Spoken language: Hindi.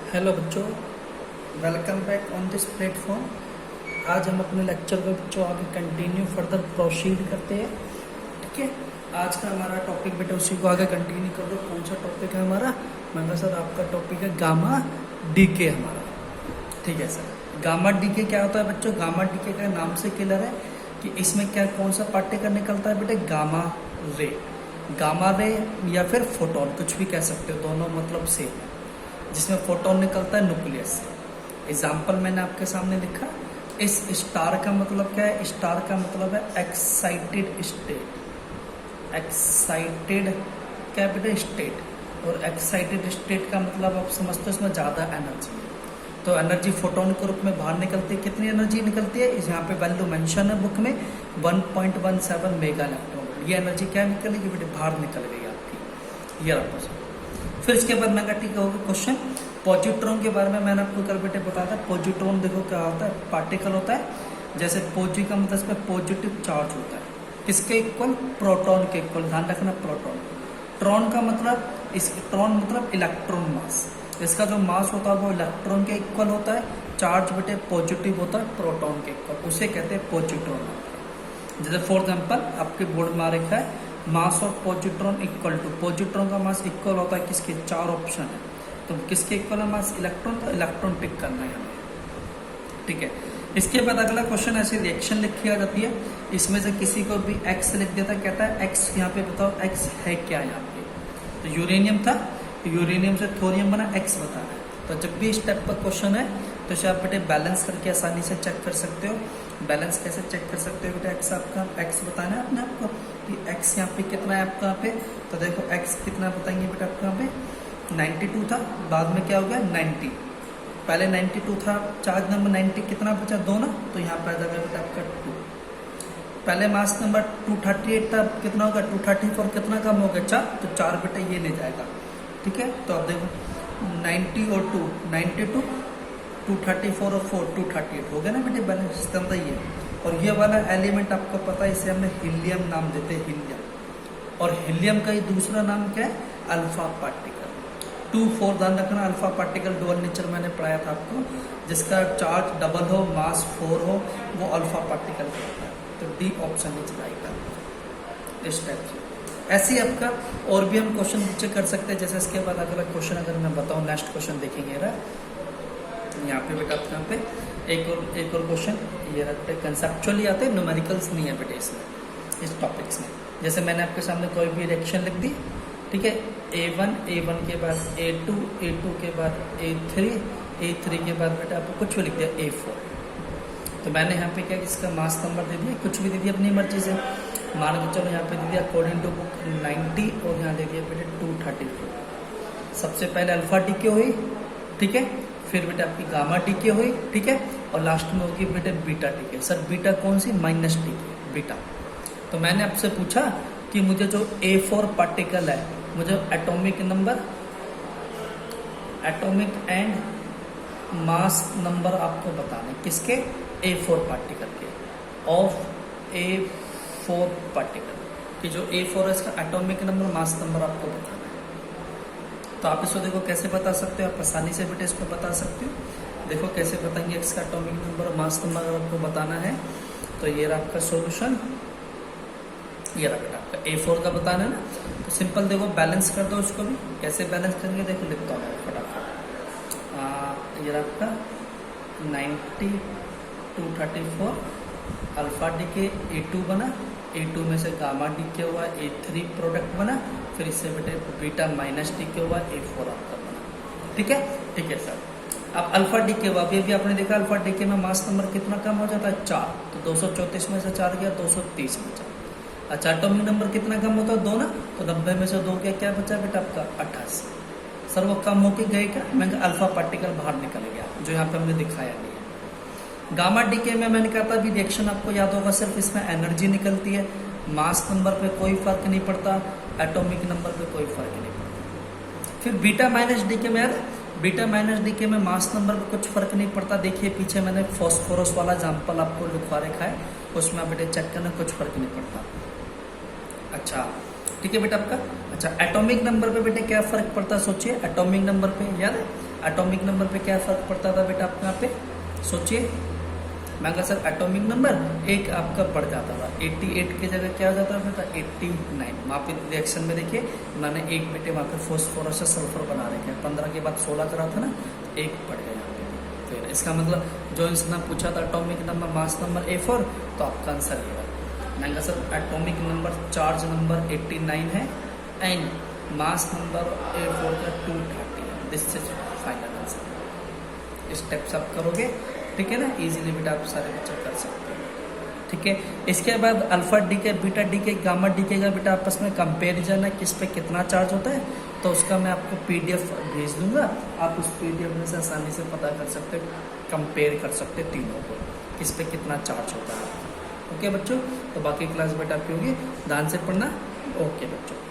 हेलो बच्चों, welcome back on this platform. आज हम अपने लेक्चर को बच्चों आगे कंटिन्यू फर्दर प्रोसीड करते हैं। ठीक है, आज का हमारा टॉपिक बेटा उसी को आगे कंटिन्यू कर दो। कौन सा टॉपिक है हमारा? मैं सर आपका टॉपिक है गामा डीके हमारा। ठीक है सर, गामा डीके क्या होता है बच्चों? गामा डीके का नाम से क्लियर है कि इसमें क्या कौन सा पार्टिकल निकलता है बेटे? Gamma ray. गामा रे या फिर फोटोन, कुछ भी कह सकते हो, दोनों मतलब सेम है। जिसमें फोटोन निकलता है न्यूक्लियस से। एग्जाम्पल मैंने आपके सामने लिखा। इस स्टार का मतलब क्या है? स्टार का मतलब है excited state. Excited capital state, और एक्साइटेड स्टेट का मतलब आप समझते हो इसमें ज़्यादा एनर्जी है। तो एनर्जी फोटोन के रूप में बाहर निकलती है। कितनी एनर्जी निकलती है? इस यहाँ पे वैल्यू मेंशन है बुक में, 1.17 मेगा इलेक्ट्रॉन। ये एनर्जी क्या निकलेगी बेटे? बाहर निकल गई आपकी। ये आपको फिर इसके बाद मैं ठीक होगा क्वेश्चन पॉजिट्रॉन के बारे में मैंने आपको कल बेटे बताया था। पॉजिट्रॉन देखो क्या होता है? पार्टिकल होता है। जैसे पॉजी का मतलब इसमें पॉजिटिव चार्ज होता है। किसके इक्वल? प्रोटॉन के इक्वल। ध्यान रखना प्रोटॉन। ट्रॉन का मतलब ट्रॉन मतलब इलेक्ट्रॉन मास। इसका जो मास होता है वो इलेक्ट्रॉन के इक्वल होता है। चार्ज बेटे पॉजिटिव होता है प्रोटॉन के इक्वल, उसे कहते हैं पॉजिट्रॉन। जैसे फॉर एग्जाम्पल आपके बोर्ड में आ रखा है mass of positron equal to. Positron का मास इक्वल होता है किसके? 4 ऑप्शन है, तो किसके इक्वल है मास? इलेक्ट्रॉन। तो इलेक्ट्रॉन टिक करना है हमें। ठीक है, इसके बाद अगला क्वेश्चन ऐसे रिएक्शन लिखी आ जाती है। इसमें से किसी को भी एक्स लिख देता है, कहता है एक्स यहाँ पे बताओ एक्स है क्या यहाँ पे? तो यूरेनियम था, यूरेनियम से थोरियम बना, एक्स बताना है। तो जब भी इस टाइप का क्वेश्चन है तो इसे आप बेटे बैलेंस करके आसानी से चेक कर सकते हो। बैलेंस कैसे चेक कर सकते हो बेटा? एक्स आपका एक्स बताना है अपने आपको कि एक्स यहाँ पे कितना है आपका यहाँ पे। तो देखो एक्स कितना बताएंगे बेटा आपका यहाँ पे? 92 था, बाद में क्या हो गया? 90। पहले 92 था, चार्ज नंबर 90, कितना बचा? 2 ना, तो यहाँ पे आ जाएगा बेटा आपका 2। पहले मास नंबर 238 था, कितना होगा? 234, कितना कम हो गया? 4, तो 4 बेटा ये ले जाएगा। ठीक है, तो अब देखो 90 और 2 92, 234 और 4 238 हो गया ना बेटे बैलेंस सिस्टम का ये। और ये वाला एलिमेंट आपको पता है, इसे हमने हीलियम नाम देते हैं, हीलियम। और हीलियम का ही दूसरा नाम क्या है? Alpha particle. 2-4 ध्यान रखना, अल्फा पार्टिकल डुअल नेचर मैंने पढ़ाया था आपको। जिसका चार्ज डबल हो, मास 4 हो, वो अल्फा पार्टिकल होता है। तो डी ऑप्शन इज राइट। इस टाइप से ऐसे ही आपका और भी हम क्वेश्चन नीचे कर सकते हैं। जैसे इसके बाद अगला क्वेश्चन अगर मैं बताऊँ, नेक्स्ट क्वेश्चन देखेंगे यहाँ पे बेटा आपके यहाँ पे एक और क्वेश्चन ये रखते हैं। कंसेप्चुअली आते हैं, न्यूमेरिकल्स नहीं है बेटे इसमें, इस टॉपिक्स में। जैसे मैंने आपके सामने कोई भी रिएक्शन लिख दी, ठीक है, A1 के बाद A2 के बाद A3 के बाद बेटा आपको कुछ भी लिख दिया A4। तो मैंने यहाँ पे क्या इसका मास नंबर दे दिया, कुछ भी दे दिया अपनी मर्जी से। मान के चलो यहाँ पे दे दिया अकॉर्डिंग टू बुक 90, और यहाँ दे दिया बेटे 234। सबसे पहले अल्फा डीके हुई, ठीक है, फिर बेटा आपकी गामा डीके हुई, ठीक है, और लास्ट में होगी बेटे बीटा डीके। सर बीटा कौन सी? Minus DK beta. तो मैंने आपसे पूछा कि मुझे जो A4 पार्टिकल है, मुझे atomic number, atomic and mass number आपको बताने किसके? A4 पार्टिकल के, ऑफ A4 पार्टिकल कि जो A4 है इसका एटॉमिक नंबर, मास नंबर आपको बताना है। तो आप इसको देखो कैसे बता सकते हो? आप आसानी से बेटे इसको बता सकते हो। देखो कैसे बताएंगे, एक्स का एटॉमिक नंबर और मास नंबर अगर आपको बताना है तो ये रहा आपका सॉल्यूशन। ये रहा बेटा आपका A4 का बताना है ना, तो सिंपल देखो बैलेंस कर दो उसको भी। कैसे बैलेंस करेंगे देखो, लिखता हूँ फटाफट। ये रहा आपका 90 234 अल्फा डीके A2 बना, A2 में से गामा डीके हुआ, A3 प्रोडक्ट बना, फिर इससे बेटे बीटा माइनस डीके हुआ, A4 आपका बना। ठीक है, ठीक है सर। अब अल्फा डीके हुआ, अभी आपने देखा अल्फा डीके में मास नंबर कितना कम हो जाता है? 4। तो 234 में से 4 गया, 230 बचा। अच्छा, एटॉमिक नंबर कितना कम होता है? 2 ना, तो 90 में से 2 गया, क्या बचा बेटा आपका? 88। सर वो कम होके गए क्या? मैं अल्फा पार्टिकल बाहर निकल गया, जो यहाँ पे हमने दिखाया नहीं है। गामा डीके में मैंने कहा था भी रिएक्शन आपको याद होगा, सिर्फ इसमें एनर्जी निकलती है, मास नंबर पे कोई फर्क नहीं पड़ता, एटॉमिक नंबर पे कोई फर्क नहीं पड़ता। फिर बीटा माइनस डीके में, यार बीटा माइनस डीके में मास नंबर पे कुछ फर्क नहीं पड़ता। देखिए पीछे मैंने फॉस्फोरस वाला एग्जाम्पल आपको लिखवा रखा है, उसमें आप बेटे चेक करना, कुछ फर्क नहीं पड़ता। अच्छा, ठीक है बेटा आपका। अच्छा, एटॉमिक नंबर पे बेटे क्या फर्क पड़ता है? सोचिए एटॉमिक नंबर पे, याद है एटॉमिक नंबर पे क्या फर्क पड़ता था बेटा आपके यहाँ पे, सोचिए। मैं कहा सर एटॉमिक नंबर एक आपका बढ़ जाता था, 88 की जगह क्या हो जाता था बेटा 89। वहाँ पे रिएक्शन में देखिए मैंने एक बेटे वहाँ पे फॉस्फोरस से सल्फर बना रखे हैं, 15 के बाद 16 करा था ना, एक बढ़ गया यहाँ पे। फिर इसका मतलब जो इसने पूछा था atomic number mass number A4, तो आपका आंसर ये है। मैंने कहा sir atomic number charge number 89 है एंड मास नंबर A4 का 230 है। This is final answer. इस स्टेप्स आप करोगे, ठीक है ना, इजीली बेटा आप सारे बच्चे कर सकते हैं, ठीक है। इसके बाद alpha decay, beta decay, gamma decay का बेटा आपस में कंपेरिजन है, किस पे कितना चार्ज होता है, तो उसका मैं आपको पीडीएफ भेज दूंगा। आप उस पीडीएफ में से आसानी से पता कर सकते हो, कंपेयर कर सकते हो तीनों को, किस पे कितना चार्ज होता है। ओके बच्चों, तो बाकी क्लास बेटा आपकी होगी, ध्यान से पढ़ना। ओके बच्चों।